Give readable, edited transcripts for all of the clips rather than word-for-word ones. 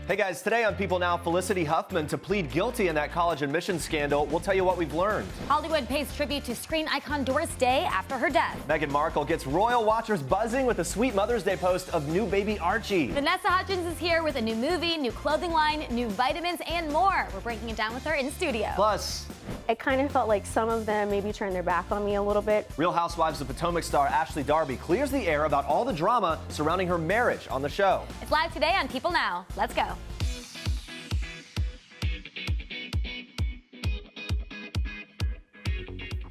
Hey guys, today on People Now, Felicity Huffman to plead guilty in that college admissions scandal. We'll tell you what we've learned. Hollywood pays tribute to screen icon Doris Day after her death. Meghan Markle gets royal watchers buzzing with a sweet Mother's Day post of new baby Archie. Vanessa Hudgens is here with a new movie, new clothing line, new vitamins, and more. We're breaking it down with her in studio. Plus, it kind of felt like some of them maybe turned their back on me a little bit. Real Housewives of Potomac star Ashley Darby clears the air about all the drama surrounding her marriage on the show. It's live today on People Now. Let's go.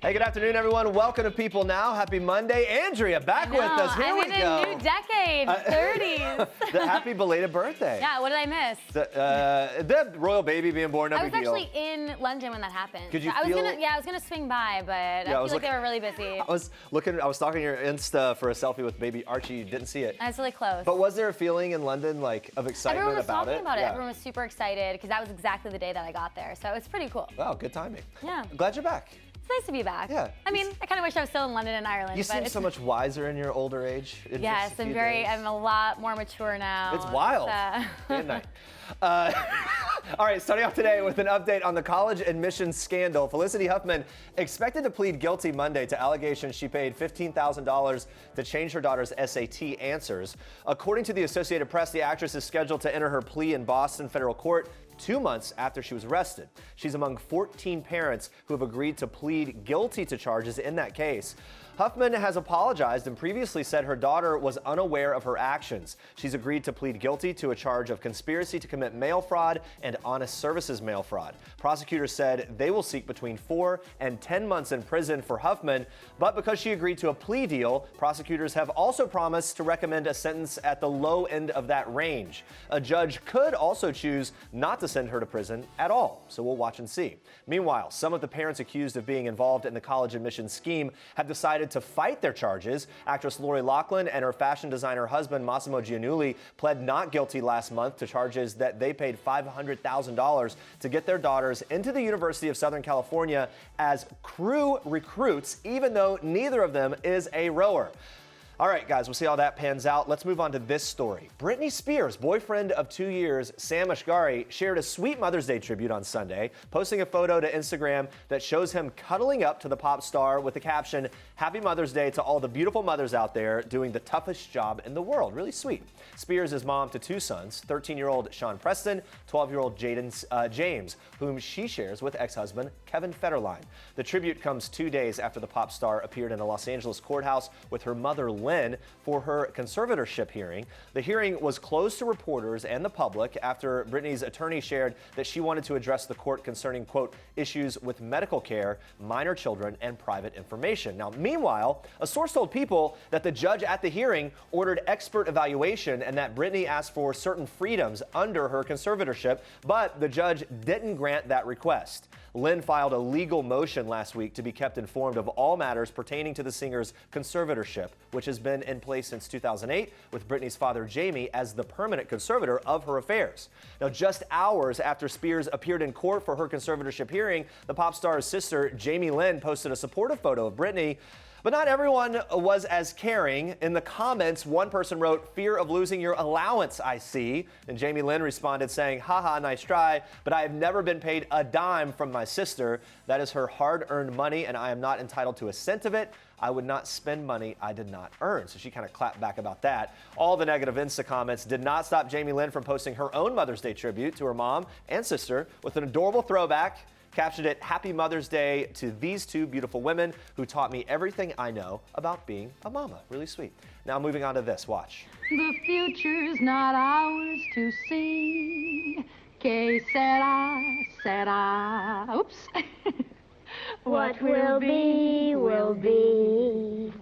Hey, good afternoon, everyone. Welcome to People Now. Happy Monday. Andrea, back with us. Here we go. I'm in a new decade, 30s. Happy belated birthday. Yeah, what did I miss? The royal baby being born, no I big was deal. actually in London when that happened. Could you I was feel gonna, it? Yeah, I was gonna swing by, but I feel like they were really busy. I was stalking your Insta for a selfie with baby Archie. Didn't see it. I was really close. But was there a feeling in London, like, of excitement Everyone was about talking about it. Yeah. Everyone was super excited because that was exactly the day that I got there. So it's pretty cool. Wow, good timing. Yeah. Glad you're back. It's nice to be back. Yeah. I mean, I kind of wish I was still in London and Ireland. You but seem so much wiser in your older age. In Yes, just a I'm few days. I'm a lot more mature now. It's wild. Day and night. All right, starting off today with an update on the college admissions scandal. Felicity Huffman expected to plead guilty Monday to allegations she paid $15,000 to change her daughter's SAT answers. According to the Associated Press, the actress is scheduled to enter her plea in Boston federal court 2 months after she was arrested. She's among 14 parents who have agreed to plead guilty to charges in that case. Huffman has apologized and previously said her daughter was unaware of her actions. She's agreed to plead guilty to a charge of conspiracy to commit mail fraud and honest services mail fraud. Prosecutors said they will seek between 4 and 10 months in prison for Huffman, but because she agreed to a plea deal, prosecutors have also promised to recommend a sentence at the low end of that range. A judge could also choose not to send her to prison at all, so we'll watch and see. Meanwhile, some of the parents accused of being involved in the college admissions scheme have decided to fight their charges. Actress Lori Loughlin and her fashion designer husband Massimo Giannulli pled not guilty last month to charges that they paid $500,000 to get their daughters into the University of Southern California as crew recruits, even though neither of them is a rower. All right, guys, we'll see how that pans out. Let's move on to this story. Britney Spears' boyfriend of 2 years, Sam Asghari, shared a sweet Mother's Day tribute on Sunday, posting a photo to Instagram that shows him cuddling up to the pop star with the caption, "Happy Mother's Day to all the beautiful mothers out there doing the toughest job in the world." Really sweet. Spears is mom to 2 sons, 13-year-old Sean Preston, 12-year-old James, whom she shares with ex-husband Kevin Federline. The tribute comes 2 days after the pop star appeared in a Los Angeles courthouse with her mother, Lynn, for her conservatorship hearing. The hearing was closed to reporters and the public after Britney's attorney shared that she wanted to address the court concerning, quote, issues with medical care, minor children, and private information. Now, meanwhile, a source told People that the judge at the hearing ordered expert evaluation and that Britney asked for certain freedoms under her conservatorship, but the judge didn't grant that request. Lynn filed a legal motion last week to be kept informed of all matters pertaining to the singer's conservatorship, which has been in place since 2008, with Britney's father, Jamie, as the permanent conservator of her affairs. Now, just hours after Spears appeared in court for her conservatorship hearing, the pop star's sister, Jamie Lynn, posted a supportive photo of Britney. But not everyone was as caring. In the comments, one person wrote, "Fear of losing your allowance, I see." And Jamie Lynn responded saying, "Haha, nice try, but I have never been paid a dime from my sister. That is her hard-earned money, and I am not entitled to a cent of it. I would not spend money I did not earn." So she kind of clapped back about that. All the negative Insta comments did not stop Jamie Lynn from posting her own Mother's Day tribute to her mom and sister with an adorable throwback. Captioned it, "Happy Mother's Day to these two beautiful women who taught me everything I know about being a mama." Really sweet. Now moving on to this, watch. The future's not ours to see. Que sera, oops. What will be, will be.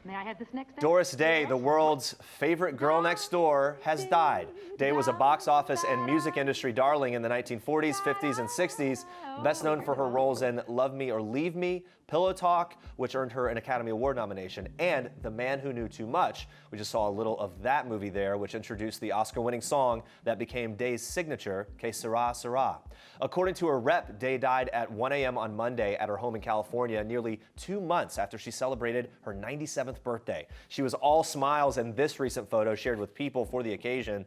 May I have this next day? Doris Day, the world's favorite girl next door, has died. Day was a box office and music industry darling in the 1940s, 50s, and 60s, best known for her roles in Love Me or Leave Me, Pillow Talk, which earned her an Academy Award nomination, and The Man Who Knew Too Much. We just saw a little of that movie there, which introduced the Oscar-winning song that became Day's signature, Que Sera, Sera. According to her rep, Day died at 1 a.m. on Monday at her home in California, nearly 2 months after she celebrated her 97th birthday. She was all smiles in this recent photo shared with People for the occasion.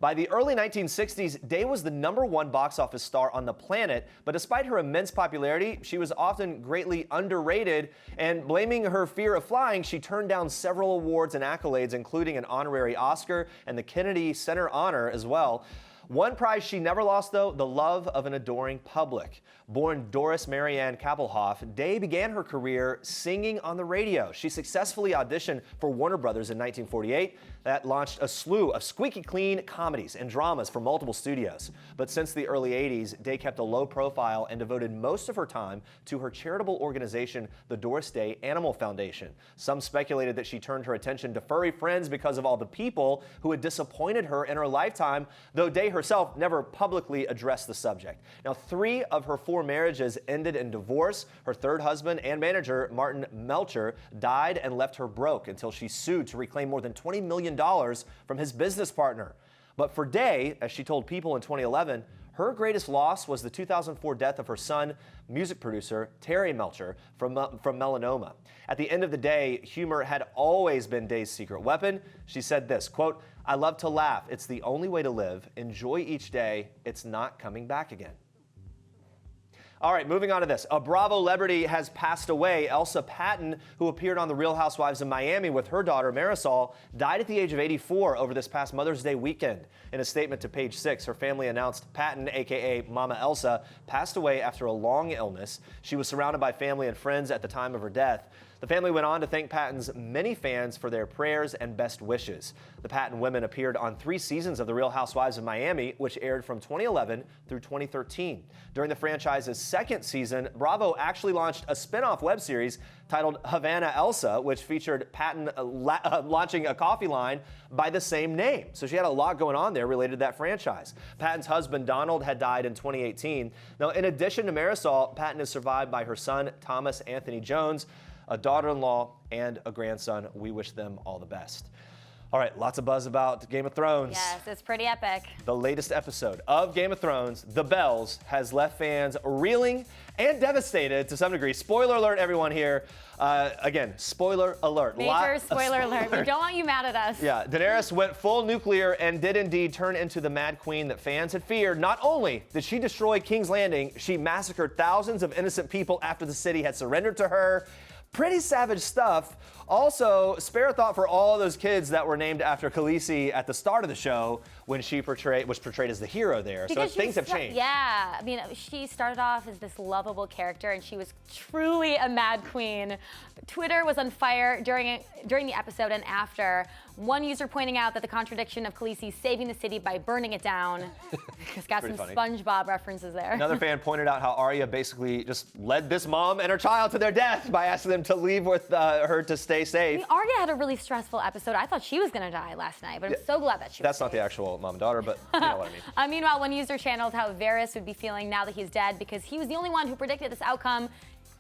By the early 1960s, Day was the #1 box office star on the planet, but despite her immense popularity, she was often greatly underrated, and blaming her fear of flying, she turned down several awards and accolades, including an honorary Oscar and the Kennedy Center honor as well. One prize she never lost, though, the love of an adoring public. Born Doris Marianne Kappelhoff, Day began her career singing on the radio. She successfully auditioned for Warner Brothers in 1948. That launched a slew of squeaky clean comedies and dramas for multiple studios. But since the early 80s, Day kept a low profile and devoted most of her time to her charitable organization, the Doris Day Animal Foundation. Some speculated that she turned her attention to furry friends because of all the people who had disappointed her in her lifetime, though Day herself never publicly addressed the subject. Now, 3 of her 4 marriages ended in divorce. Her third husband and manager, Martin Melcher, died and left her broke until she sued to reclaim more than $20 million from his business partner. But for Day, as she told People in 2011, her greatest loss was the 2004 death of her son, music producer Terry Melcher, from melanoma. At the end of the day, humor had always been Day's secret weapon. She said this, quote, "I love to laugh. It's the only way to live. Enjoy each day. It's not coming back again." All right, moving on to this. A Bravo celebrity has passed away. Elsa Patton, who appeared on The Real Housewives of Miami with her daughter Marisol, died at the age of 84 over this past Mother's Day weekend. In a statement to Page 6, her family announced Patton, a.k.a. Mama Elsa, passed away after a long illness. She was surrounded by family and friends at the time of her death. The family went on to thank Patton's many fans for their prayers and best wishes. The Patton women appeared on 3 seasons of The Real Housewives of Miami, which aired from 2011 through 2013. During the franchise's 2nd season, Bravo actually launched a spin-off web series titled Havana Elsa, which featured Patton launching a coffee line by the same name. So she had a lot going on there related to that franchise. Patton's husband, Donald, had died in 2018. Now, in addition to Marisol, Patton is survived by her son, Thomas Anthony Jones, a daughter-in-law, and a grandson. We wish them all the best. All right, lots of buzz about Game of Thrones. Yes, it's pretty epic. The latest episode of Game of Thrones, The Bells, has left fans reeling and devastated to some degree. Spoiler alert, everyone here. Again, spoiler alert. Major spoiler alert. We don't want you mad at us. Yeah, Daenerys went full nuclear and did indeed turn into the Mad Queen that fans had feared. Not only did she destroy King's Landing, she massacred thousands of innocent people after the city had surrendered to her. Pretty savage stuff. Also, spare a thought for all those kids that were named after Khaleesi at the start of the show when she was portrayed as the hero there. Because so things have changed. Yeah, I mean, she started off as this lovable character, and she was truly a mad queen. Twitter was on fire during the episode and after. One user pointing out that the contradiction of Khaleesi saving the city by burning it down. It's got some funny. SpongeBob references there. Another fan pointed out how Arya basically just led this mom and her child to their death by asking them to leave with her to stay safe. I mean, Arya had a really stressful episode. I thought she was going to die last night, but I'm so glad that she was That's not the actual mom and daughter, but you know what I mean. Meanwhile, one user channeled how Varys would be feeling now that he's dead because he was the only one who predicted this outcome.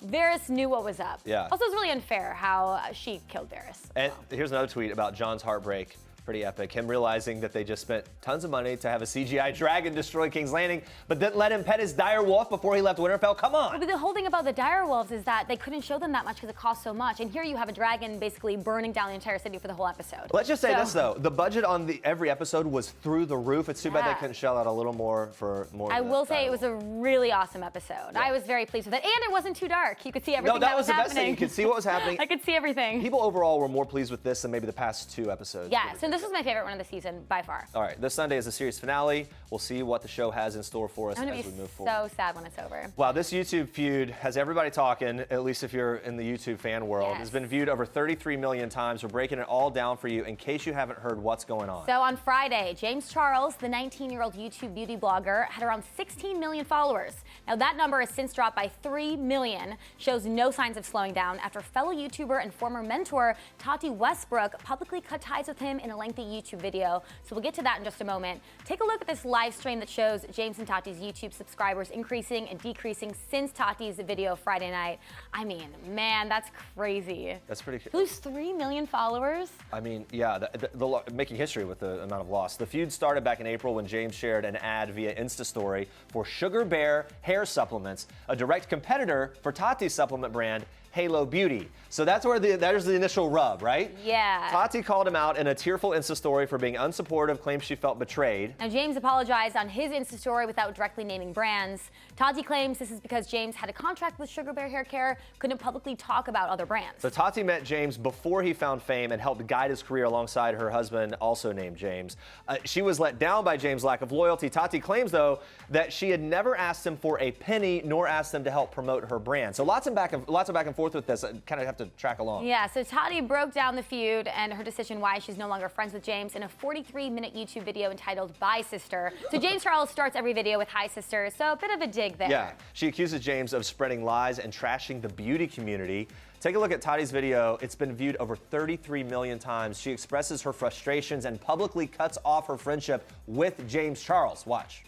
Varys knew what was up. Yeah. Also, it's really unfair how she killed Varys. And here's another tweet about Jon's heartbreak. Pretty epic. Him realizing that they just spent tons of money to have a CGI dragon destroy King's Landing, but didn't let him pet his dire wolf before he left Winterfell. Come on. But the whole thing about the dire wolves is that they couldn't show them that much because it cost so much. And here you have a dragon basically burning down the entire city for the whole episode. Let's just say this, though. The budget on every episode was through the roof. It's too bad they couldn't shell out a little more for more. I will say it was a really awesome episode. Yeah. I was very pleased with it. And it wasn't too dark. You could see everything that was the happening. best thing. You could see what was happening. I could see everything. People overall were more pleased with this than maybe the past 2 episodes. Yeah, so this was my favorite one of the season by far. All right, this Sunday is the series finale. We'll see what the show has in store for us as we move forward. I'm gonna be so sad when it's over. Wow, this YouTube feud has everybody talking, at least if you're in the YouTube fan world. Yes. It's been viewed over 33 million times. We're breaking it all down for you in case you haven't heard what's going on. So on Friday, James Charles, the 19-year-old YouTube beauty blogger, had around 16 million followers. Now that number has since dropped by 3 million, shows no signs of slowing down after fellow YouTuber and former mentor Tati Westbrook publicly cut ties with him in a lengthy YouTube video. So we'll get to that in just a moment. Take a look at this live stream that shows James and Tati's YouTube subscribers increasing and decreasing since Tati's video Friday night. I mean, man, that's crazy. That's pretty To lose 3 million followers? I mean, yeah, the making history with the amount of loss. The feud started back in April when James shared an ad via Insta Story for Sugar Bear hair supplements, a direct competitor for Tati's supplement brand, Halo Beauty. So that's where there's the initial rub, right? Yeah. Tati called him out in a tearful Insta story for being unsupportive, claims she felt betrayed. Now, James apologized on his Insta story without directly naming brands. Tati claims this is because James had a contract with Sugar Bear Hair Care, couldn't publicly talk about other brands. So Tati met James before he found fame and helped guide his career alongside her husband, also named James. She was let down by James' lack of loyalty. Tati claims, though, that she had never asked him for a penny nor asked him to help promote her brand. So lots of back and forth with this. I kind of have to track along. Yeah, so Tati broke down the feud and her decision why she's no longer friends with James in a 43-minute YouTube video entitled Bye Sister. So James Charles starts every video with Hi Sister, so a bit of a dig there. Yeah, she accuses James of spreading lies and trashing the beauty community. Take a look at Tati's video. It's been viewed over 33 million times. She expresses her frustrations and publicly cuts off her friendship with James Charles. Watch.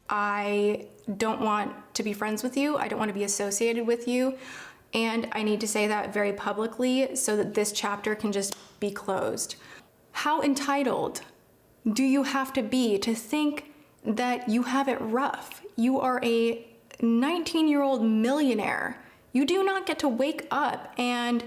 I don't want to be friends with you. I don't want to be associated with you. And I need to say that very publicly so that this chapter can just be closed. How entitled do you have to be to think that you have it rough? You are a 19-year-old millionaire. You do not get to wake up and,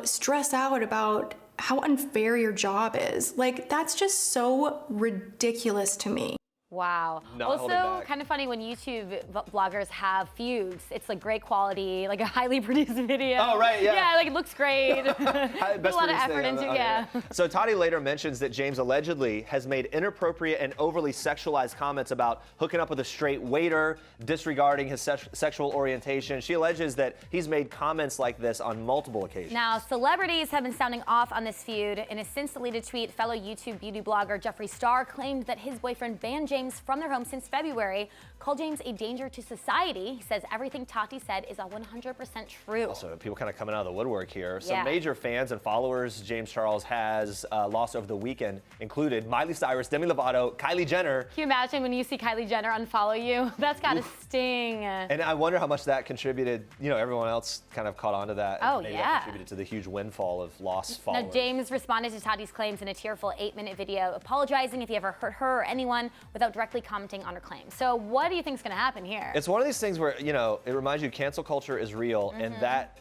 stress out about how unfair your job is. Like, that's just so ridiculous to me. Wow. Not holding also, back. kind of funny when YouTube bloggers have feuds. It's like great quality, like a highly produced video. Oh, right, yeah. Yeah, like it looks great. Put a lot of effort into it, yeah. So Tati later mentions that James allegedly has made inappropriate and overly sexualized comments about hooking up with a straight waiter, disregarding his sexual orientation. She alleges that he's made comments like this on multiple occasions. Now, celebrities have been sounding off on this feud. In a since-deleted tweet, fellow YouTube beauty blogger Jeffree Star claimed that his boyfriend banned James from their home since February, called James a danger to society. He says everything Tati said is 100% true. Also, people kind of coming out of the woodwork here. Some Yeah. major fans and followers James Charles has lost over the weekend included Miley Cyrus, Demi Lovato, Kylie Jenner. Can you imagine when you see Kylie Jenner unfollow you? That's gotta sting. And I wonder how much that contributed. Everyone else kind of caught on to that. Oh, and maybe yeah. that contributed to the huge windfall of lost followers. Now, James responded to Tati's claims in a tearful 8-minute video, apologizing if he ever hurt her or anyone without directly commenting on her claims. So what do you think is going to happen here? It's one of these things where, it reminds you cancel culture is real, and that,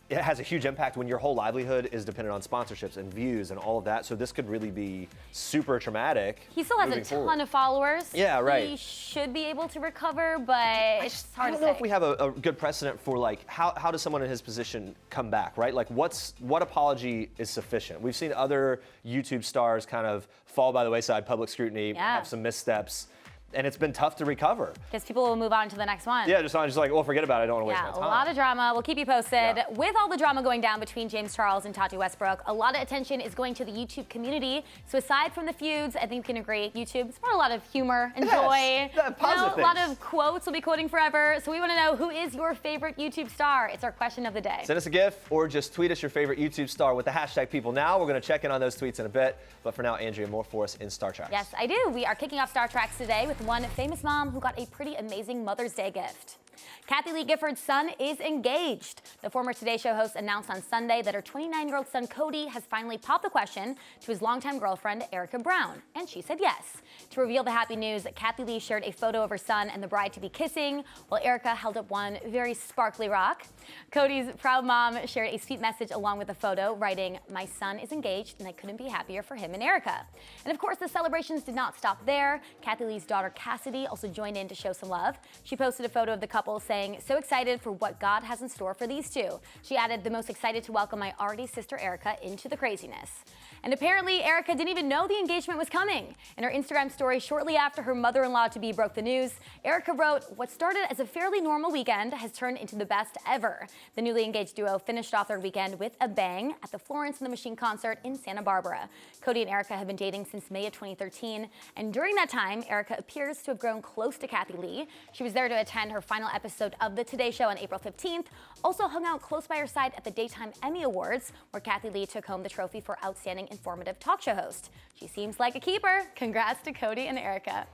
it has a huge impact when your whole livelihood is dependent on sponsorships and views and all of that. So this could really be super traumatic. He still has a moving ton forward. of followers. Yeah, right. He should be able to recover, but it's I hard don't to know say. if we have a good precedent for how does someone in his position come back, right? Like what apology is sufficient? We've seen other YouTube stars kind of fall by the wayside, public scrutiny, Yeah. have some missteps, and it's been tough to recover. Because people will move on to the next one. Yeah, just like, well, forget about it. I don't want to waste Yeah, my a time. lot of drama. We'll keep you posted. Yeah. With all the drama going down between James Charles and Tati Westbrook, a lot of attention is going to the YouTube community. So aside from the feuds, I think we can agree, YouTube, it's brought a lot of humor and joy. Positive a lot things. of quotes we'll be quoting forever. So we want to know, who is your favorite YouTube star? It's our question of the day. Send us a GIF or just tweet us your favorite YouTube star with the hashtag #PeopleNow. We're going to check in on those tweets in a bit. But for now, Andrea, more for us in Star Treks. Yes, I do. We are kicking off Star Treks today with one famous mom who got a pretty amazing Mother's Day gift. Kathy Lee Gifford's son is engaged. The former Today Show host announced on Sunday that her 29-year-old son Cody has finally popped the question to his longtime girlfriend Erica Brown, and she said yes. To reveal the happy news, Kathy Lee shared a photo of her son and the bride to be kissing, while Erica held up one very sparkly rock. Cody's proud mom shared a sweet message along with the photo, writing, "My son is engaged and I couldn't be happier for him and Erica." And of course, the celebrations did not stop there. Kathy Lee's daughter Cassidy also joined in to show some love. She posted a photo of the couple saying, "So excited for what God has in store for these two." She added, "The most excited to welcome my already sister Erica into the craziness." And apparently, Erica didn't even know the engagement was coming. In her Instagram story shortly after her mother-in-law-to-be broke the news, Erica wrote, "What started as a fairly normal weekend has turned into the best ever." The newly engaged duo finished off their weekend with a bang at the Florence and the Machine concert in Santa Barbara. Cody and Erica have been dating since May of 2013, and during that time, Erica appears to have grown close to Kathy Lee. She was there to attend her final episode of The Today Show on April 15th, also hung out close by her side at the Daytime Emmy Awards, where Kathy Lee took home the trophy for Outstanding Informative Talk Show Host. She seems like a keeper. Congrats to Cody and Erica.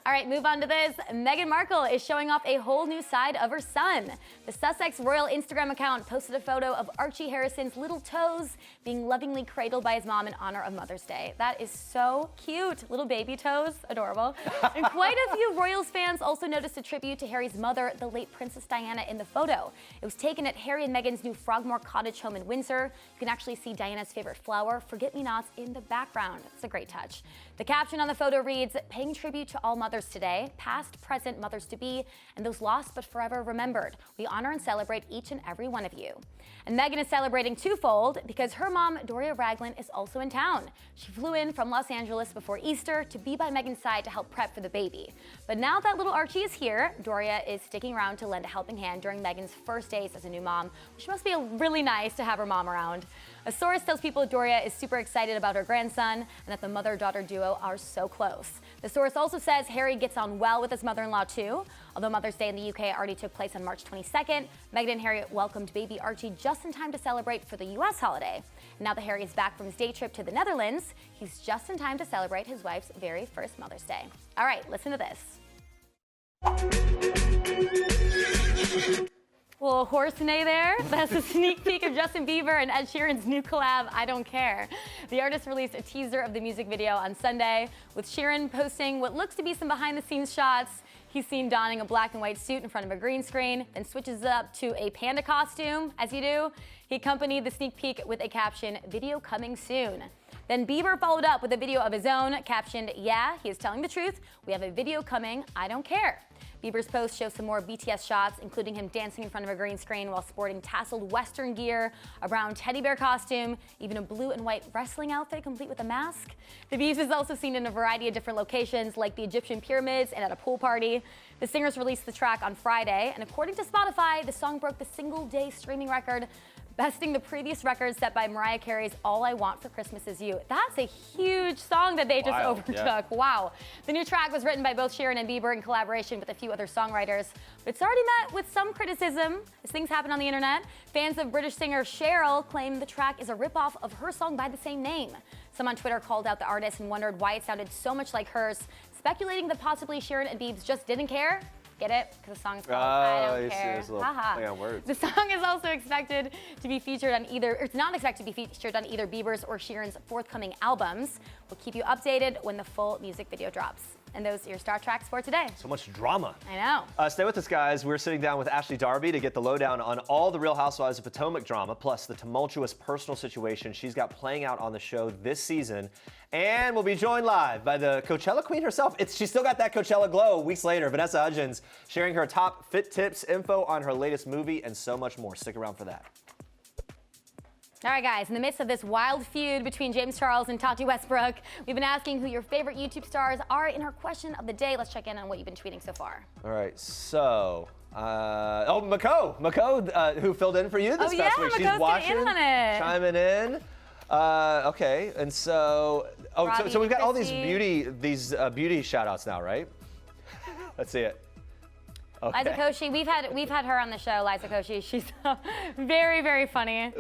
All right, move on to this. Meghan Markle is showing off a whole new side of her son. The Sussex royal Instagram account posted a photo of Archie Harrison's little toes being lovingly cradled by his mom in honor of Mother's Day. That is so cute. Little baby toes, adorable. And quite a few Royals fans also noticed a tribute to Harry's mother, the late Princess Diana, in the photo. It was taken at Harry and Meghan's new Frogmore Cottage home in Windsor. You can actually see Diana's favorite flower, forget-me-nots, in the background. It's a great touch. The caption on the photo reads, "Paying tribute to all mothers today, past, present mothers-to-be, and those lost but forever remembered. We honor and celebrate each and every one of you." And Meghan is celebrating twofold because her mom, Doria Ragland, is also in town. She flew in from Los Angeles before Easter to be by Meghan's side to help prep for the baby. But now that little Archie is here, Doria is sticking around to lend a helping hand during Meghan's first days as a new mom, which must be really nice to have her mom around. A source tells people Doria is super excited about her grandson and that the mother-daughter duo are so close. The source also says Harry gets on well with his mother-in-law too. Although Mother's Day in the UK already took place on March 22nd, Meghan and Harry welcomed baby Archie just in time to celebrate for the US holiday. And now that Harry is back from his day trip to the Netherlands, he's just in time to celebrate his wife's very first Mother's Day. All right, listen to this. Little horse neigh there. That's a sneak peek of Justin Bieber and Ed Sheeran's new collab, I Don't Care. The artist released a teaser of the music video on Sunday, with Sheeran posting what looks to be some behind-the-scenes shots. He's seen donning a black and white suit in front of a green screen, then switches up to a panda costume, as you do. He accompanied the sneak peek with a caption, "Video coming soon." Then Bieber followed up with a video of his own, captioned, "Yeah, he is telling the truth. We have a video coming, I don't care." Bieber's post shows some more BTS shots, including him dancing in front of a green screen while sporting tasseled Western gear, a brown teddy bear costume, even a blue and white wrestling outfit complete with a mask. The Biebs is also seen in a variety of different locations, like the Egyptian pyramids and at a pool party. The singers released the track on Friday, and according to Spotify, the song broke the single-day streaming record, besting the previous record set by Mariah Carey's All I Want for Christmas Is You. That's a huge song that they just overtook. Yeah. Wow. The new track was written by both Sheeran and Bieber in collaboration with a few other songwriters, but it's already met with some criticism as things happen on the internet. Fans of British singer Cheryl claim the track is a ripoff of her song by the same name. Some on Twitter called out the artist and wondered why it sounded so much like hers, speculating that possibly Sheeran and Biebs just didn't care. Get it? Because the song's called I Don't Care. The song is also expected to be featured on either, or it's not expected to be featured on either Bieber's or Sheeran's forthcoming albums. We'll keep you updated when the full music video drops. And those are your Star Tracks for today. So much drama. I know. Stay with us, guys. We're sitting down with Ashley Darby to get the lowdown on all the Real Housewives of Potomac drama, plus the tumultuous personal situation she's got playing out on the show this season. And we'll be joined live by the Coachella queen herself. She's still got that Coachella glow weeks later. Vanessa Hudgens sharing her top fit tips, info on her latest movie, and so much more. Stick around for that. All right, guys, in the midst of this wild feud between James Charles and Tati Westbrook, we've been asking who your favorite YouTube stars are in our question of the day. Let's check in on what you've been tweeting so far. All right, so, Mako, who filled in for you this past week. She's watching, in on it. Chiming in. Okay, and so, so we've got all these beauty shout outs now, right? Let's see it. Okay. Liza Koshy, we've had her on the show, Liza Koshy. She's very, very funny.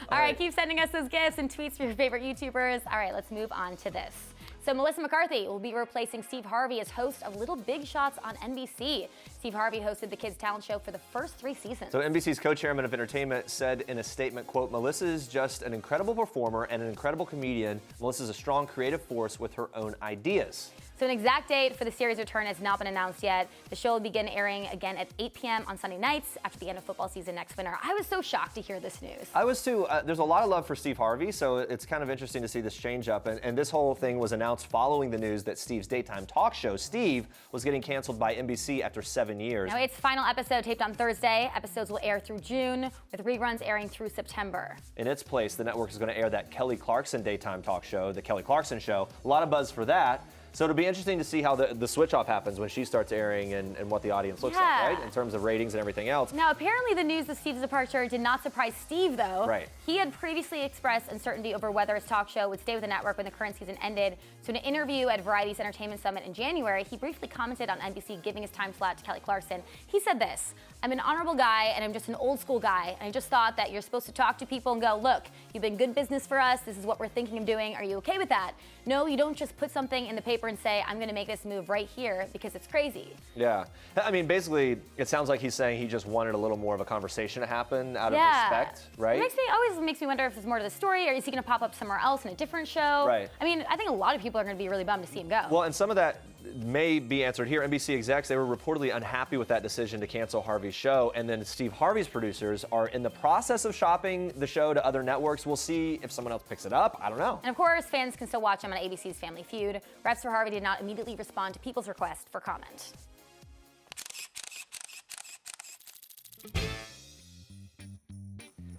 All right, keep sending us those gifts and tweets for your favorite YouTubers. All right, let's move on to this. So Melissa McCarthy will be replacing Steve Harvey as host of Little Big Shots on NBC. Steve Harvey hosted the Kids Talent Show for the first 3 seasons. So NBC's co-chairman of entertainment said in a statement, quote, "Melissa is just an incredible performer and an incredible comedian. Melissa's a strong creative force with her own ideas." So an exact date for the series return has not been announced yet. The show will begin airing again at 8 p.m. on Sunday nights after the end of football season next winter. I was so shocked to hear this news. I was too. There's a lot of love for Steve Harvey, so it's kind of interesting to see this change up. And this whole thing was announced following the news that Steve's daytime talk show, Steve, was getting canceled by NBC after 7 years. Now, its final episode taped on Thursday. Episodes will air through June, with reruns airing through September. In its place, the network is going to air that Kelly Clarkson daytime talk show, The Kelly Clarkson Show. A lot of buzz for that. So it'll be interesting to see how the switch-off happens when she starts airing and what the audience looks like, right? In terms of ratings and everything else. Now, apparently the news of Steve's departure did not surprise Steve, though. Right. He had previously expressed uncertainty over whether his talk show would stay with the network when the current season ended. So in an interview at Variety's Entertainment Summit in January, he briefly commented on NBC giving his time slot to Kelly Clarkson. He said this: "I'm an honorable guy, and I'm just an old school guy. And I just thought that you're supposed to talk to people and go, look, you've been good business for us. This is what we're thinking of doing. Are you okay with that? No, you don't just put something in the paper paper and say, I'm going to make this move right here because it's crazy. Yeah. I mean, basically, it sounds like he's saying he just wanted a little more of a conversation to happen out of respect, right? It always makes me wonder if there's more to the story, or is he going to pop up somewhere else in a different show? Right. I mean, I think a lot of people are going to be really bummed to see him go. Well, and some of that may be answered here. NBC execs, they were reportedly unhappy with that decision to cancel Harvey's show, and then Steve Harvey's producers are in the process of shopping the show to other networks. We'll see if someone else picks it up. I don't know. And of course, fans can still watch him on ABC's Family Feud. Reps for Harvey did not immediately respond to people's request for comment.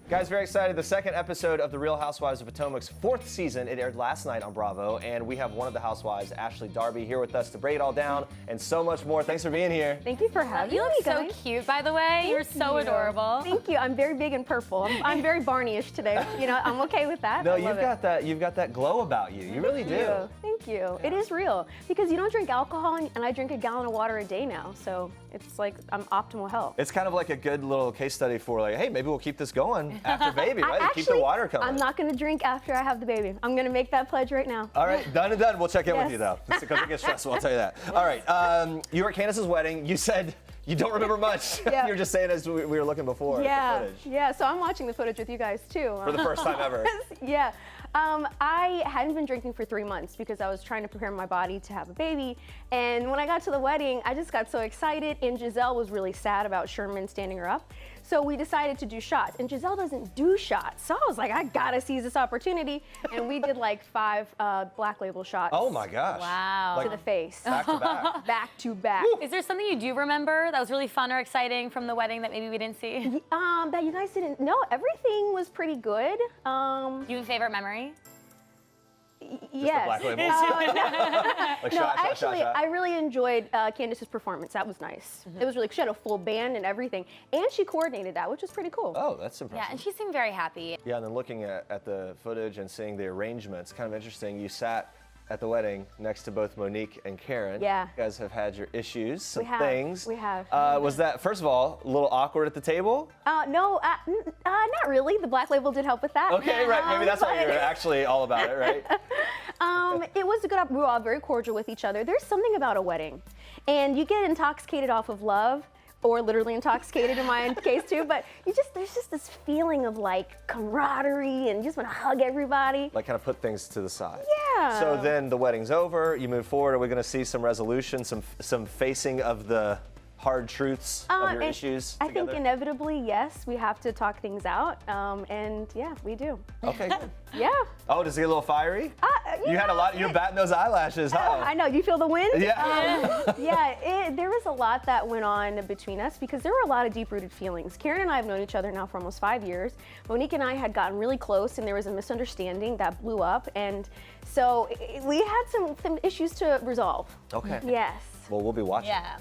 Guys, very excited. The second episode of The Real Housewives of Potomac's 4th season. It aired last night on Bravo, and we have one of the housewives, Ashley Darby, here with us to break it all down and so much more. Thanks for being here. Thank you for having me. You look so guys. cute, by the way. You're so adorable. Thank you. I'm very big and purple. I'm very Barney-ish today. You know, I'm okay with that. No, I you've love got that. You've got that glow about you. You really do. Thank you. It is real because you don't drink alcohol, and I drink a gallon of water a day now. So it's like I'm optimal health. It's kind of like a good little case study for like, hey, maybe we'll keep this going after baby, right? Keep the water coming. I'm not going to drink after I have the baby. I'm going to make that pledge right now. All right, done and done. We'll check in with Yes. you though, because it gets stressful. I'll tell you that. All right, you were at Candace's wedding. You said you don't remember much. Yeah. You were just saying as we were looking before. Yeah, The footage. yeah. So I'm watching the footage with you guys too. For the first time ever. Yeah. I hadn't been drinking for 3 months because I was trying to prepare my body to have a baby. And when I got to the wedding, I just got so excited. And Giselle was really sad about Sherman standing her up. So we decided to do shots. And Giselle doesn't do shots. So I was like, I gotta seize this opportunity. And we did like 5 Black Label shots. Oh my gosh. Wow. To the face. Back to back. Back to back. Is there something you do remember that was really fun or exciting from the wedding that maybe we didn't see? That you guys didn't know. Everything was pretty good. You have a favorite memory? Yes. Black Label. Like No, shot, actually, shot. I really enjoyed Candace's performance. That was nice. It was really, she had a full band and everything. And she coordinated that, which was pretty cool. Oh, that's impressive. Yeah, and she seemed very happy. Yeah, and then looking at the footage and seeing the arrangements, kind of interesting. You sat at the wedding next to both Monique and Karen. Yeah. You guys have had your issues, some We have. things. We have. Was that, first of all, a little awkward at the table? No, not really. The Black Label did help with that. Okay, right. Maybe that's why but- you're actually all about it, right? It was a good, we were all very cordial with each other. There's something about a wedding. And you get intoxicated off of love, or literally intoxicated in my case too, but there's just this feeling of like camaraderie and you just want to hug everybody. Like kind of put things to the side. Yeah. So then the wedding's over, you move forward. Are we going to see some resolution, some facing of the hard truths of your And issues I together? think inevitably, yes, we have to talk things out, and yeah, we do. Okay, good. Yeah. Oh, does it get a little fiery? You had a lot, you're batting those eyelashes, huh? I know, you feel the wind? Yeah. Yeah, there was a lot that went on between us because there were a lot of deep-rooted feelings. Karen and I have known each other now for almost 5 years. Monique and I had gotten really close and there was a misunderstanding that blew up, and so we had some issues to resolve. Okay. Yes. Well, we'll be watching. Yeah.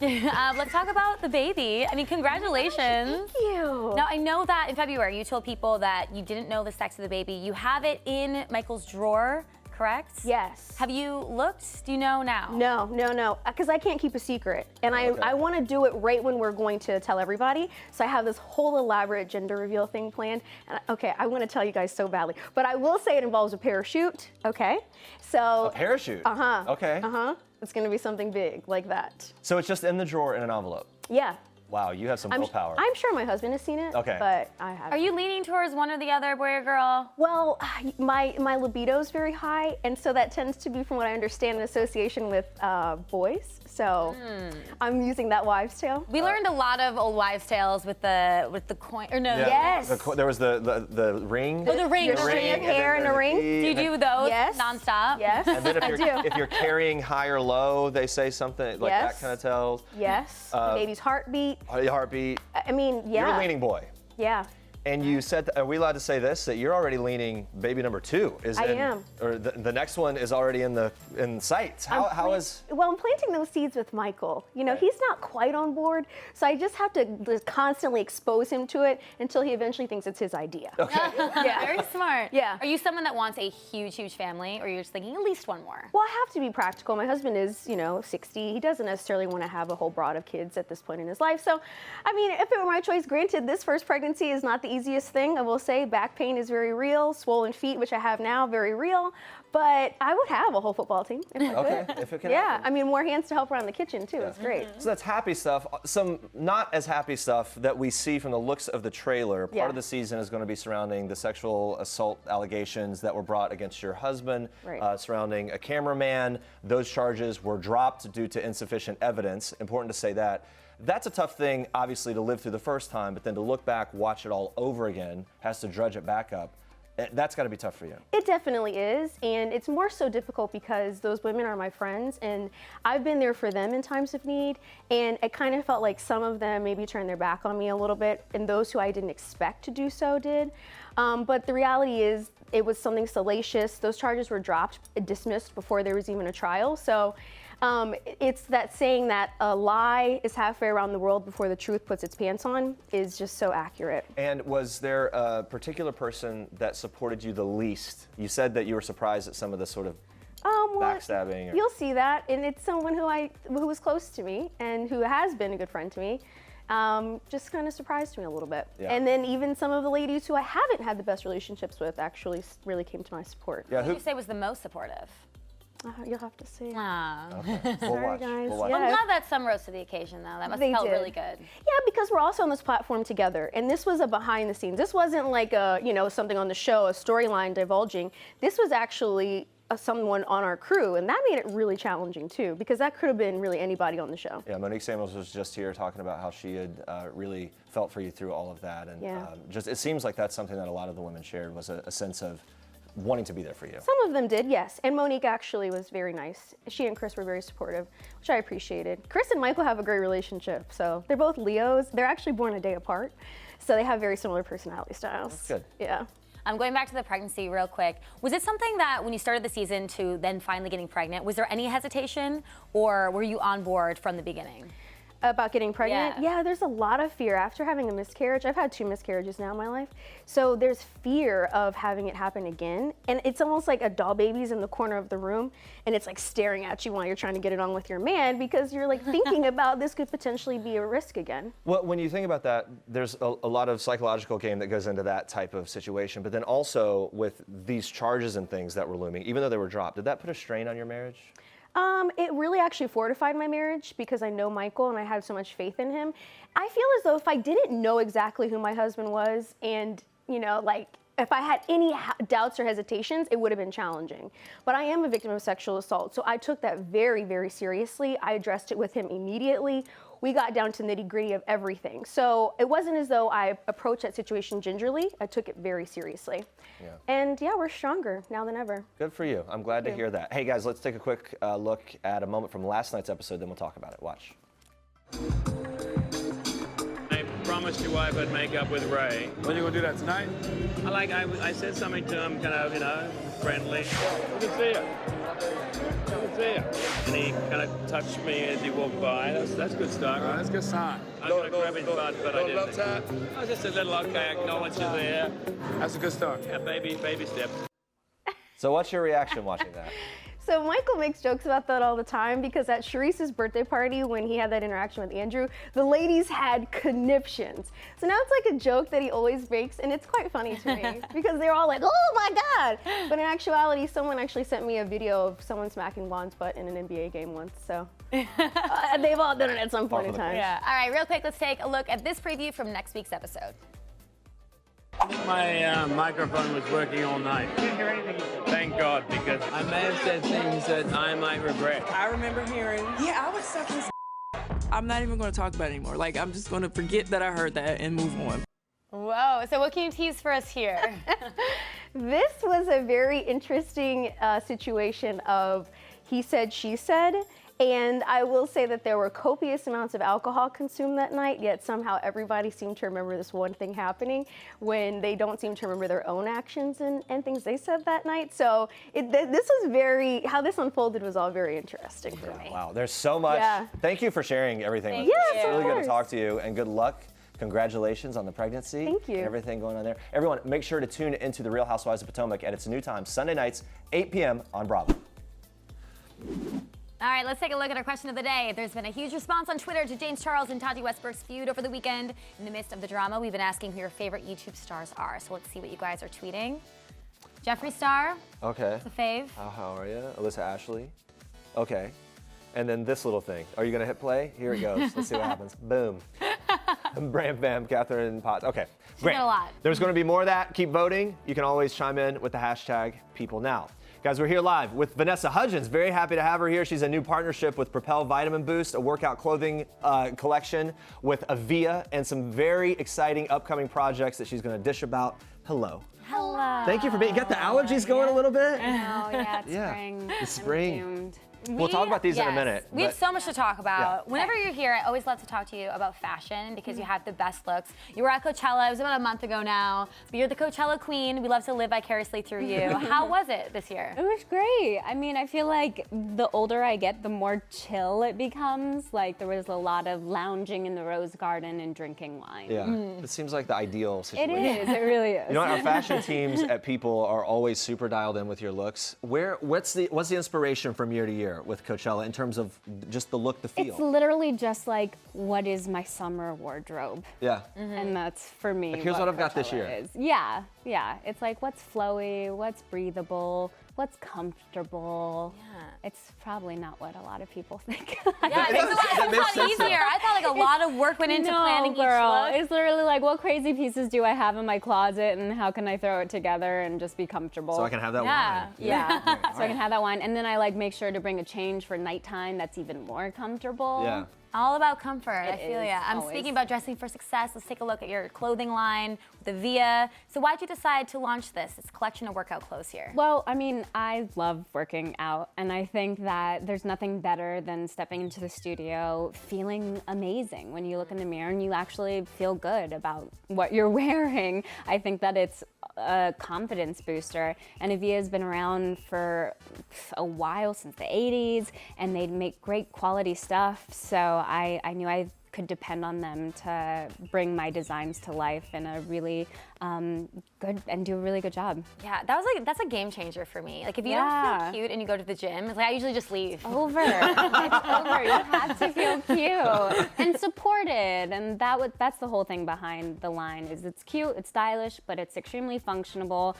Let's talk about the baby. I mean, congratulations. Thank you. Now, I know that in February you told people that you didn't know the sex of the baby. You have it in Michael's drawer, correct? Yes. Have you looked? Do you know now? No, because I can't keep a secret. And I want to do it right when we're going to tell everybody. So I have this whole elaborate gender reveal thing planned. And I want to tell you guys so badly. But I will say it involves a parachute, okay? So. A parachute? Uh-huh. Okay. Uh-huh. It's going to be something big like that. So it's just in the drawer in an envelope? Yeah. Wow, you have some willpower. I'm sure my husband has seen it, Okay. but I haven't. Are you leaning towards one or the other, boy or girl? Well, my libido is very high, and so that tends to be, from what I understand, an association with boys. So I'm using that wives' tale. We learned a lot of old wives' tales with the coin, or no? Yeah. Yes. There was the ring. Oh, the ring. Your the string ring. of hair and a ring. Do you do those Yes. nonstop? Yes. And then I do. if you're carrying high or low, they say something like Yes. that kind of tells. Yes. The baby's heartbeat. Heartbeat. I mean, yeah. You're a leaning boy. Yeah. And you said, are we allowed to say this, that you're already leaning baby number 2? I am. Or the next one is already in sight. How is? Well, I'm planting those seeds with Michael. You know, Right. he's not quite on board, so I just have to constantly expose him to it until he eventually thinks it's his idea. Okay. Yeah. Very smart. Yeah. Are you someone that wants a huge, huge family, or you're just thinking at least one more? Well, I have to be practical. My husband is, 60. He doesn't necessarily want to have a whole brood of kids at this point in his life. So, I mean, if it were my choice, granted, this first pregnancy is not the the easiest thing, I will say. Back pain is very real. Swollen feet, which I have now, very real. But I would have a whole football team if I could. If it can Yeah, happen. I mean, more hands to help around the kitchen, too. It's great. So that's happy stuff. Some not as happy stuff that we see from the looks of the trailer. Part of the season is going to be surrounding the sexual assault allegations that were brought against your husband, surrounding a cameraman. Those charges were dropped due to insufficient evidence. Important to say that. That's a tough thing, obviously, to live through the first time, but then to look back, watch it all over again, has to drudge it back up. That's got to be tough for you. It definitely is, and it's more so difficult because those women are my friends, and I've been there for them in times of need, and it kind of felt like some of them maybe turned their back on me a little bit, and those who I didn't expect to do so did. But the reality is, it was something salacious. Those charges were dropped, dismissed before there was even a trial. So it's that saying that a lie is halfway around the world before the truth puts its pants on is just so accurate. And was there a particular person that supported you the least? You said that you were surprised at some of the sort of backstabbing. You'll see that, and it's someone who was close to me and who has been a good friend to me. Just kind of surprised me a little bit. Yeah. And then even some of the ladies who I haven't had the best relationships with actually really came to my support. Yeah, Who would you say was the most supportive? You'll have to see. Okay. We'll Sorry, watch. guys. We'll watch. Yeah. I'm glad that some rose to the occasion, though. That must have felt really good. Yeah, because we're also on this platform together, and this was a behind the scenes. This wasn't like a, something on the show, a storyline divulging. This was actually someone on our crew, and that made it really challenging too, because that could have been really anybody on the show. Yeah, Monique Samuels was just here talking about how she had really felt for you through all of that, and just it seems like that's something that a lot of the women shared was a sense of wanting to be there for you. Some of them did, yes. And Monique actually was very nice. She and Chris were very supportive, which I appreciated. Chris and Michael have a great relationship. So they're both Leos. They're actually born a day apart. So they have very similar personality styles. That's good. Yeah. I'm going back to the pregnancy real quick. Was it something that when you started the season to then finally getting pregnant, was there any hesitation or were you on board from the beginning? About getting pregnant? Yeah, there's a lot of fear after having a miscarriage. I've had 2 miscarriages now in my life. So there's fear of having it happen again. And it's almost like a doll baby's in the corner of the room and it's like staring at you while you're trying to get it on with your man because you're like thinking about this could potentially be a risk again. Well, when you think about that, there's a lot of psychological game that goes into that type of situation. But then also with these charges and things that were looming, even though they were dropped, did that put a strain on your marriage? It really actually fortified my marriage because I know Michael and I had so much faith in him. I feel as though if I didn't know exactly who my husband was and, if I had any doubts or hesitations, it would have been challenging. But I am a victim of sexual assault, so I took that very, very seriously. I addressed it with him immediately. We got down to nitty-gritty of everything. So it wasn't as though I approached that situation gingerly. I took it very seriously. Yeah. And we're stronger now than ever. Good for you. I'm glad to hear that. Hey guys, let's take a quick look at a moment from last night's episode, then we'll talk about it. Watch. I promised your wife I'd make up with Ray. When you gonna do that tonight? I said something to him, kind of, friendly. Good to see you. Good to see you. And he kind of touched me as he walked by. That's a good start, right? That's a good sign. I was going to grab his butt, but I didn't. Love tap? I was just a little, okay, acknowledge you there. That's a good start. Yeah, baby steps. So what's your reaction watching that? So Michael makes jokes about that all the time because at Sharice's birthday party, when he had that interaction with Andrew, the ladies had conniptions. So now it's like a joke that he always makes, and it's quite funny to me because they're all like, oh my God. But in actuality, someone actually sent me a video of someone smacking Blonde's butt in an NBA game once. So they've all done it at some point in time. Yeah. All right, real quick, let's take a look at this preview from next week's episode. My microphone was working all night. Didn't hear anything. Thank God, because I may have said things that I might regret. I remember hearing, yeah, I was sucking his I'm not even going to talk about it anymore. Like, I'm just going to forget that I heard that and move on. Whoa, so what can you tease for us here? This was a very interesting situation of he said, she said. And I will say that there were copious amounts of alcohol consumed that night, yet somehow everybody seemed to remember this one thing happening when they don't seem to remember their own actions and things they said that night. So this was how this unfolded was all very interesting for me. Wow, there's so much. Yeah. Thank you for sharing everything with us. Yes, It's really of good to course. talk to you, and good luck. Congratulations on the pregnancy. Thank you. And everything going on there. Everyone, make sure to tune into the Real Housewives of Potomac at its new time, Sunday nights, 8 p.m. on Bravo. All right, let's take a look at our question of the day. There's been a huge response on Twitter to James Charles and Tati Westbrook's feud over the weekend. In the midst of the drama, we've been asking who your favorite YouTube stars are. So let's see what you guys are tweeting. Jeffree Star. Okay. It's a fave. How are you? Alyssa Ashley. Okay. And then this little thing. Are you going to hit play? Here it goes. Let's see what happens. Boom. Bam, bam, Catherine Potts. Okay, great. got a lot. There's going to be more of that. Keep voting. You can always chime in with the hashtag #PeopleNow. Guys, we're here live with Vanessa Hudgens. Very happy to have her here. She's a new partnership with Propel Vitamin Boost, a workout clothing collection with Avia, and some very exciting upcoming projects that she's going to dish about. Hello. Hello. Thank you for being. You got the allergies going a little bit? Oh, yeah, it's spring. It's spring. We'll talk about these in a minute. We have so much to talk about. Yeah. Whenever you're here, I always love to talk to you about fashion because you have the best looks. You were at Coachella, it was about a month ago now, but you're the Coachella queen. We love to live vicariously through you. How was it this year? It was great. I mean, I feel like the older I get, the more chill it becomes. Like there was a lot of lounging in the Rose Garden and drinking wine. Yeah, it seems like the ideal situation. It is, it really is. You know what, our fashion teams at People are always super dialed in with your looks. What's the inspiration from year to year with Coachella in terms of just the look, the feel? It's literally just like, what is my summer wardrobe? Yeah. And that's for me. Like, here's what I've got this year. Is. Yeah. It's like what's flowy, what's breathable, what's comfortable. Yeah. It's probably not what a lot of people think. Yeah, it makes it a lot easier. I thought like a lot of work went into planning girl. each look. It's literally like, what crazy pieces do I have in my closet, and how can I throw it together and just be comfortable? So I can have that Yeah. wine. Yeah, so I can have that wine, and then I like make sure to bring a change for nighttime that's even more comfortable. Yeah. All about comfort. I It feel is, ya. I'm always. speaking about dressing for success. Let's take a look at your clothing line with Avia. So why'd you decide to launch this? It's a collection of workout clothes here. Well, I mean, I love working out, and I think that there's nothing better than stepping into the studio feeling amazing. When you look in the mirror and you actually feel good about what you're wearing, I think that it's a confidence booster. And Avia has been around for a while, since the 80s, and they make great quality stuff. So I knew I could depend on them to bring my designs to life in a really good and do a really good job. Yeah, that's a game changer for me. Like if you don't Yeah. feel cute and you go to the gym, it's like I usually just leave. Over. It's over. You have to feel cute and supported, and that's the whole thing behind the line. Is it's cute, it's stylish, but it's extremely functional.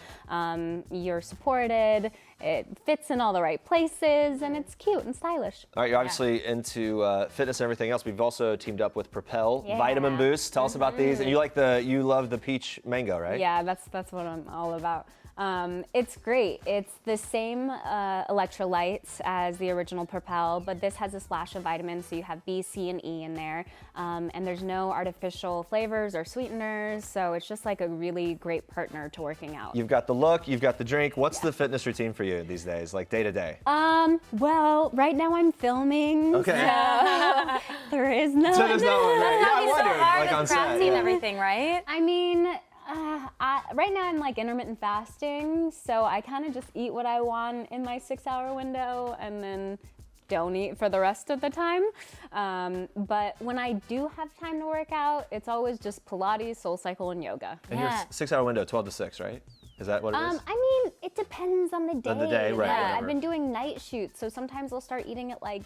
You're supported. It fits in all the right places, and it's cute and stylish. All right, you're obviously into fitness and everything else. We've also teamed up with Propel Vitamin Boost. Tell us about these. And you love the peach mango, right? Yeah, that's what I'm all about. It's great. It's the same electrolytes as the original Propel, but this has a splash of vitamins, so you have B, C, and E in there. And there's no artificial flavors or sweeteners, so it's just like a really great partner to working out. You've got the look, you've got the drink. What's the fitness routine for you these days, like day to day? Well, right now I'm filming, Okay. so there is no. So there's no, yeah, I It's so wondered, hard like with on set. crafting and everything, right? I mean, right now I'm like intermittent fasting, so I kind of just eat what I want in my 6-hour window and then don't eat for the rest of the time. But when I do have time to work out, it's always just Pilates, SoulCycle, and yoga. And your 6-hour window, 12 to 6, right? Is that what it is? I mean, it depends on the day. On the day, right, Yeah, whatever. I've been doing night shoots, so sometimes I'll start eating at like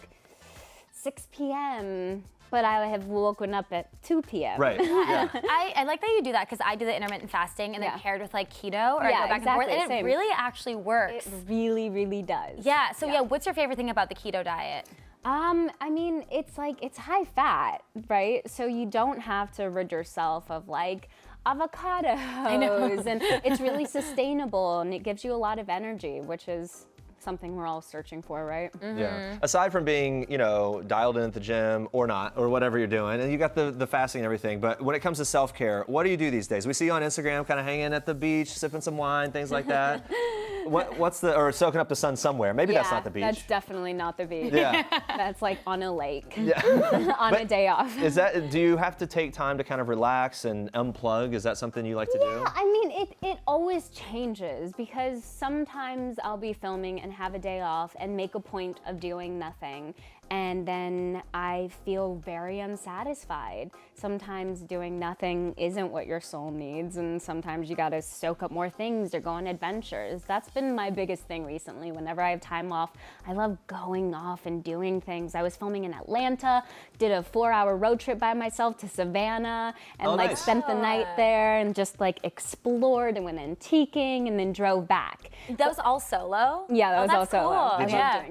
6 p.m., but I have woken up at 2 p.m. Right. Yeah. I like that you do that because I do the intermittent fasting and then paired with like keto, or I Yeah, go back and forth, exactly, and it same. really actually works. It really, really does. Yeah. So yeah, what's your favorite thing about the keto diet? I mean, it's like, it's high fat, right? So you don't have to rid yourself of like avocados, and it's really sustainable, and it gives you a lot of energy, which is something we're all searching for, right? Yeah. Aside from being, dialed in at the gym or not, or whatever you're doing, and you got the fasting and everything, but when it comes to self-care, what do you do these days? We see you on Instagram kind of hanging at the beach, sipping some wine, things like that. Or soaking up the sun somewhere. Maybe that's not the beach. That's definitely not the beach. Yeah. That's like on a lake, Yeah. on a day off. Do you have to take time to kind of relax and unplug? Is that something you like to do? Yeah, I mean, it always changes because sometimes I'll be filming and have a day off and make a point of doing nothing. and then I feel very unsatisfied. Sometimes doing nothing isn't what your soul needs, and sometimes you gotta soak up more things or go on adventures. That's been my biggest thing recently. Whenever I have time off, I love going off and doing things. I was filming in Atlanta, did a 4-hour road trip by myself to Savannah, and like spent the night there and just like explored and went antiquing and then drove back. That was all solo? Yeah, that was all solo. Cool.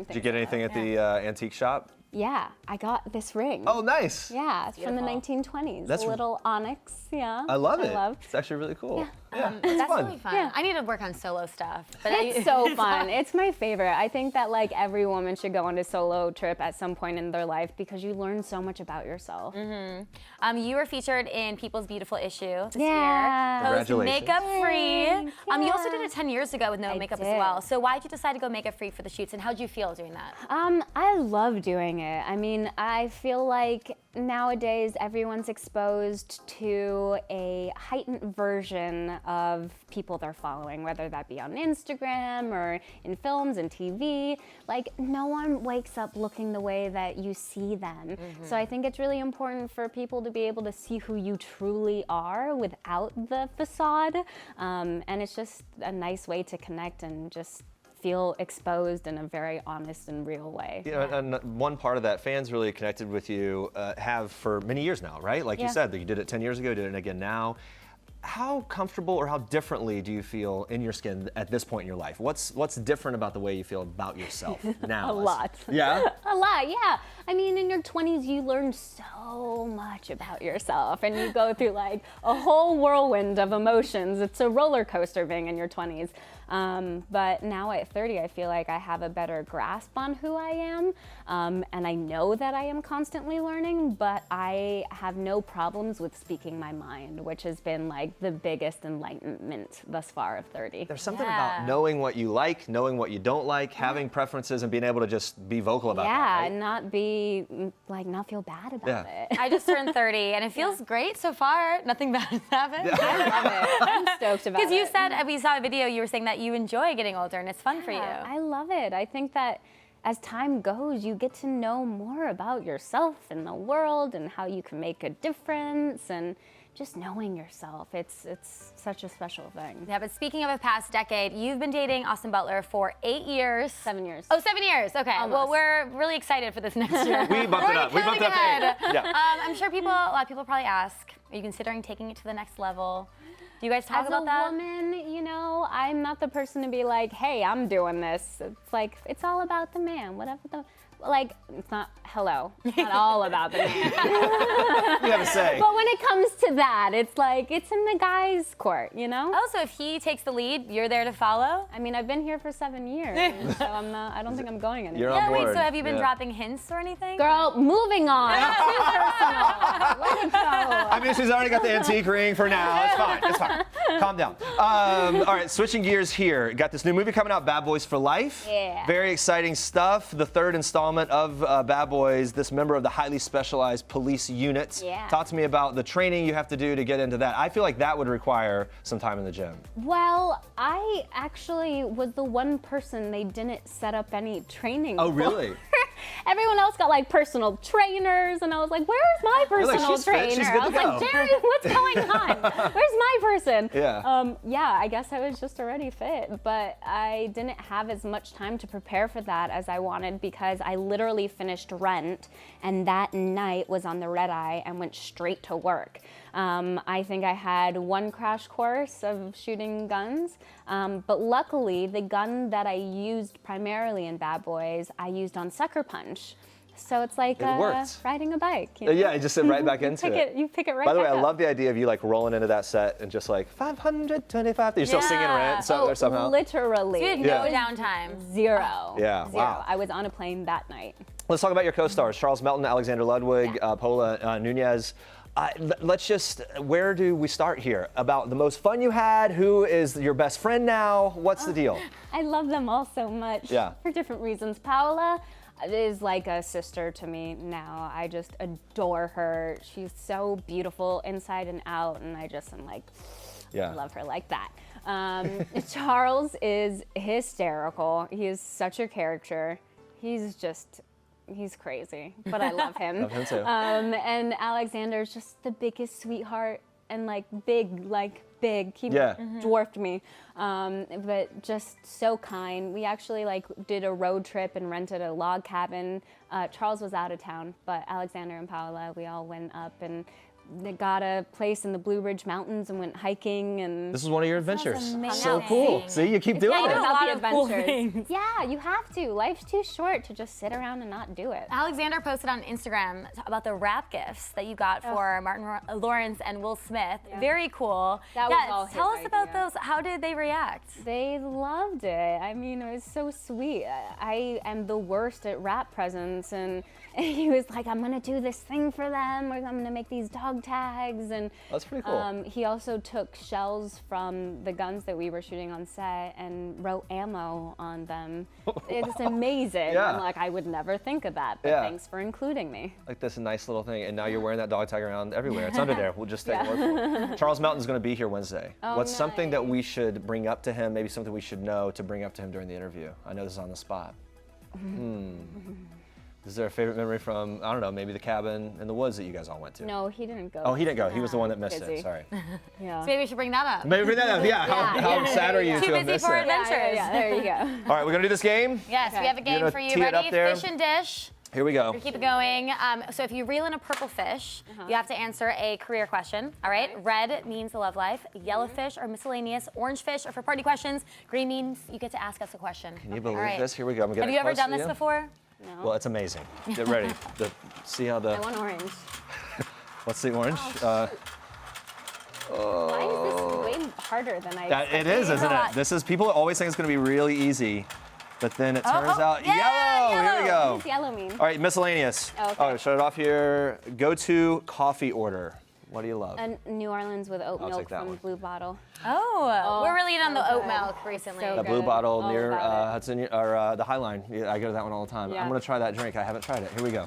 Did you get anything at the antique shop? Yeah, I got this ring. Oh, nice. Yeah, it's from the 1920s. That's a little onyx, yeah. I love it. It's actually really cool. Yeah. That's fun. really fun. Yeah. I need to work on solo stuff. But It's so fun. It's my favorite. I think that like every woman should go on a solo trip at some point in their life because you learn so much about yourself. You were featured in People's Beautiful issue this Yeah. year. Post Congratulations. makeup free. Thanks. You also did it 10 years ago with no I makeup did. as well. So why did you decide to go makeup free for the shoots, and how did you feel doing that? I love doing it. I mean, I feel like nowadays everyone's exposed to a heightened version of people they're following, whether that be on Instagram or in films and TV. Like, no one wakes up looking the way that you see them. So I think it's really important for people to be able to see who you truly are without the facade. And it's just a nice way to connect and just feel exposed in a very honest and real way. You know, and one part of that, fans really connected with you, have for many years now, right? Like you said, that you did it 10 years ago, did it again now. How comfortable or how differently do you feel in your skin at this point in your life? What's different about the way you feel about yourself now? A lot. Yeah? A lot, yeah. I mean, in your 20s, you learn so much about yourself, and you go through like a whole whirlwind of emotions. It's a roller coaster being in your 20s. But now at 30, I feel like I have a better grasp on who I am, and I know that I am constantly learning, but I have no problems with speaking my mind, which has been like the biggest enlightenment thus far of 30. There's something about knowing what you like, knowing what you don't like, having preferences, and being able to just be vocal about that, right? and not feel bad about it. I just turned 30, and it feels great so far. Nothing bad has happened. I love it. I'm stoked about it. Because you said, we saw a video, you were saying that you enjoy getting older and it's fun for you. I love it. I think that as time goes, you get to know more about yourself and the world and how you can make a difference and just knowing yourself. It's such a special thing. Yeah, but speaking of a past decade, you've been dating Austin Butler for 8 years. 7 years. Oh, 7 years. Okay. Almost. Well, we're really excited for this next year. We bumped it up. We bumped it up. Yeah. I'm sure a lot of people probably ask, are you considering taking it to the next level? Do you guys talk about that? As a woman, you know, I'm not the person to be like, hey, I'm doing this. It's like, it's all about the man, whatever the, like, it's not, hello, it's not all about the man. You have a say. But when it comes to that, it's like, it's in the guy's court, you know? Oh, so if he takes the lead, you're there to follow? I mean, I've been here for 7 years, so I don't think I'm going anywhere. You're on board. Wait, so have you been dropping hints or anything? Girl, moving on. Too personal. Let it go. I mean, she's already got the antique ring for now. It's fine. It's fine. Calm down. All right, switching gears here. Got this new movie coming out, Bad Boys for Life. Yeah. Very exciting stuff. The third installment of Bad Boys, this member of the highly specialized police unit. Yeah. Talk to me about the training you have to do to get into that. I feel like that would require some time in the gym. Well, I actually was the one person they didn't set up any training Oh, for. really? Everyone else got like personal trainers, and I was like, "Where's my You're like, personal "She's fit, trainer?" she's good I to was go. like, "Jerry, what's going on? Where's my person?" Yeah. Yeah, I guess I was just already fit, but I didn't have as much time to prepare for that as I wanted because I literally finished Rent, and that night was on the red eye and went straight to work. I think I had one crash course of shooting guns, but luckily the gun that I used primarily in Bad Boys, I used on Sucker Punch. So it's like riding a bike. You know? Yeah, you just sit right back into it. You pick it right By the way, back I up. love the idea of you like rolling into that set and just like 525. You're still singing Rent there somehow. Literally. So you had no downtime. Zero. Yeah, Zero. wow. I was on a plane that night. Let's talk about your co-stars, Charles Melton, Alexander Ludwig, Paula Nunez. Let's just, where do we start here? About the most fun you had? Who is your best friend now? What's the deal? I love them all so much. Yeah. For different reasons. Paula is like a sister to me now. I just adore her. She's so beautiful inside and out, and I just am like, I love her like that. Charles is hysterical. He is such a character. He's just he's crazy, but I love him. Love him too. And Alexander's just the biggest sweetheart and big. He dwarfed me, but just so kind. We actually did a road trip and rented a log cabin. Charles was out of town, but Alexander and Paola, we all went up and they got a place in the Blue Ridge Mountains and went hiking. And this was one of your adventures. amazing. So cool. See, you keep doing yeah, it. a lot of cool adventures. things. Yeah, you have to. Life's too short to just sit around and not do it. Alexander posted on Instagram about the wrap gifts that you got for Martin Lawrence and Will Smith. Yeah. Very cool. That was all tell us his about idea. those. How did they react? They loved it. I mean, it was so sweet. I am the worst at wrap presents, and he was like, I'm gonna do this thing for them, or I'm gonna make these dog tags. And that's pretty cool. He also took shells from the guns that we were shooting on set and wrote ammo on them. It's amazing. Yeah. I'm like, I would never think of that, but Yeah. thanks for including me. Like this nice little thing, and now you're wearing that dog tag around everywhere. It's under there. We'll just take a word for it. Charles Melton's going to be here Wednesday. Oh, What's something that nice. we should bring up to him? Maybe something we should know to bring up to him during the interview. I know this is on the spot. Is there a favorite memory from, I don't know, maybe the cabin in the woods that you guys all went to? No, he didn't go. Oh, he didn't go. He was the one that missed Busy. it. Sorry. Yeah. So maybe we should bring that up. Maybe bring that up. Yeah. How sad are you Too to have busy missed for it? adventures. Yeah, there you go. All right, we're going to do this game. Yes, we have a game gonna for you. tee it Ready? up there? Fish and dish. Here we go. We'll keep it going. So if you reel in a purple fish, you have to answer a career question. All right. Red means the love life. Yellow fish or miscellaneous. Orange fish are for party questions. Green means you get to ask us a question. Can you believe All right. this? Here we go. I'm gonna get Have it you ever close done to this you. before? No. Well, it's amazing. Get ready. See how the. I want orange. What's the orange? Why is this way harder than I It is, isn't it? This is, people always think it's going to be really easy, but then it turns out yellow. Here we go. What does yellow mean? All right, miscellaneous. Oh, okay. All right, shut it off here. Go-to coffee order. What do you love? New Orleans with oat I'll milk take that from one. Blue Bottle. We're really in on the so oat good. milk recently. So The good. Blue Bottle All near about it. Hudson or the High Line. Yeah, I go to that one all the time. Yeah. I'm going to try that drink. I haven't tried it. Here we go.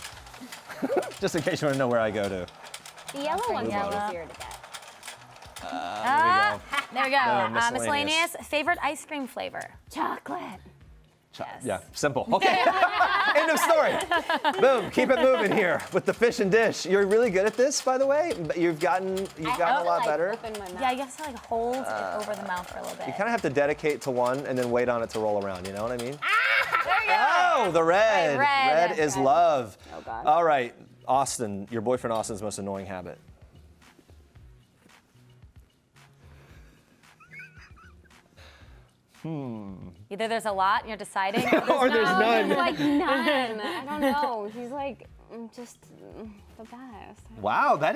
Just in case you want to know where I go to. The yellow one's Yellow. easier to get. There we go. No, miscellaneous. Miscellaneous. Favorite ice cream flavor? Chocolate. Yeah, simple. Okay. End of story. Boom. Keep it moving here with the fish and dish. You're really good at this, by the way. You've gotten a lot better. Open my mouth. Yeah, you have to hold it over the mouth for a little bit. You kind of have to dedicate to one and then wait on it to roll around. You know what I mean? There you go. Oh, the red. Right, red. Is love. Oh, God. All right, Austin, your boyfriend Austin's most annoying habit. Either there's a lot and you're deciding, Or there's none. Like none. I don't know. He's like just the best. Wow, that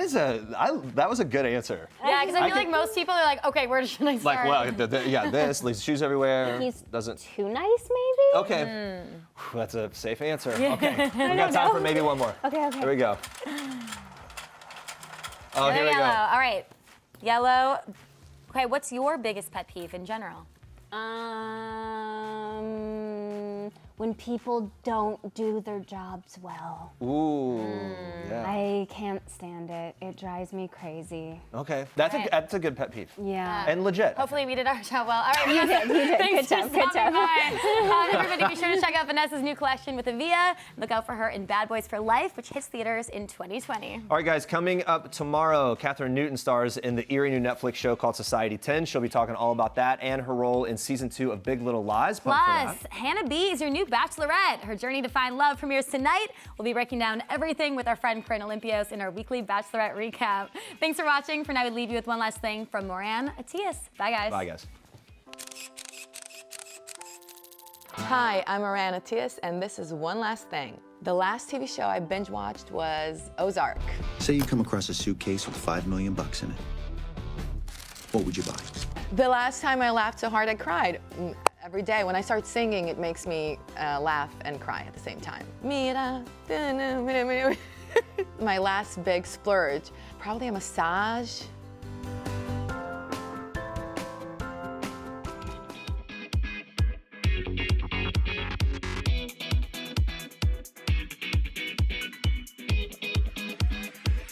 was a good answer. Yeah, because I feel can- like most people are like, okay, where should I start? Like, well, this leaves shoes everywhere. He's Doesn't. too nice, maybe? Okay. Whew, that's a safe answer. Okay. We got time for maybe one more. Okay. Here we go. Oh, here we Yellow. go. All right. Yellow. Okay, what's your biggest pet peeve in general? When people don't do their jobs well. Ooh. Yeah. I can't stand it. It drives me crazy. Okay. That's a good pet peeve. Yeah. And legit. Hopefully we did our job well. All right, You did. thanks Good for job, good stopping job. by. Everybody, be sure to check out Vanessa's new collection with Avia. Look out for her in Bad Boys for Life, which hits theaters in 2020. All right, guys, coming up tomorrow, Catherine Newton stars in the eerie new Netflix show called Society 10. She'll be talking all about that and her role in season 2 of Big Little Lies. Pumped for Plus, that. Hannah B is your new Bachelorette. Her journey to find love premieres tonight. We'll be breaking down everything with our friend Corinne Olympios in our weekly Bachelorette recap. Thanks for watching. For now, we leave you with one last thing from Moran Atias. Bye, guys. Bye, guys. Hi, I'm Moran Atias, and this is One Last Thing. The last TV show I binge watched was Ozark. Say you come across a suitcase with $5 million in it. What would you buy? The last time I laughed so hard I cried. Every day when I start singing, it makes me laugh and cry at the same time. My last big splurge, probably a massage.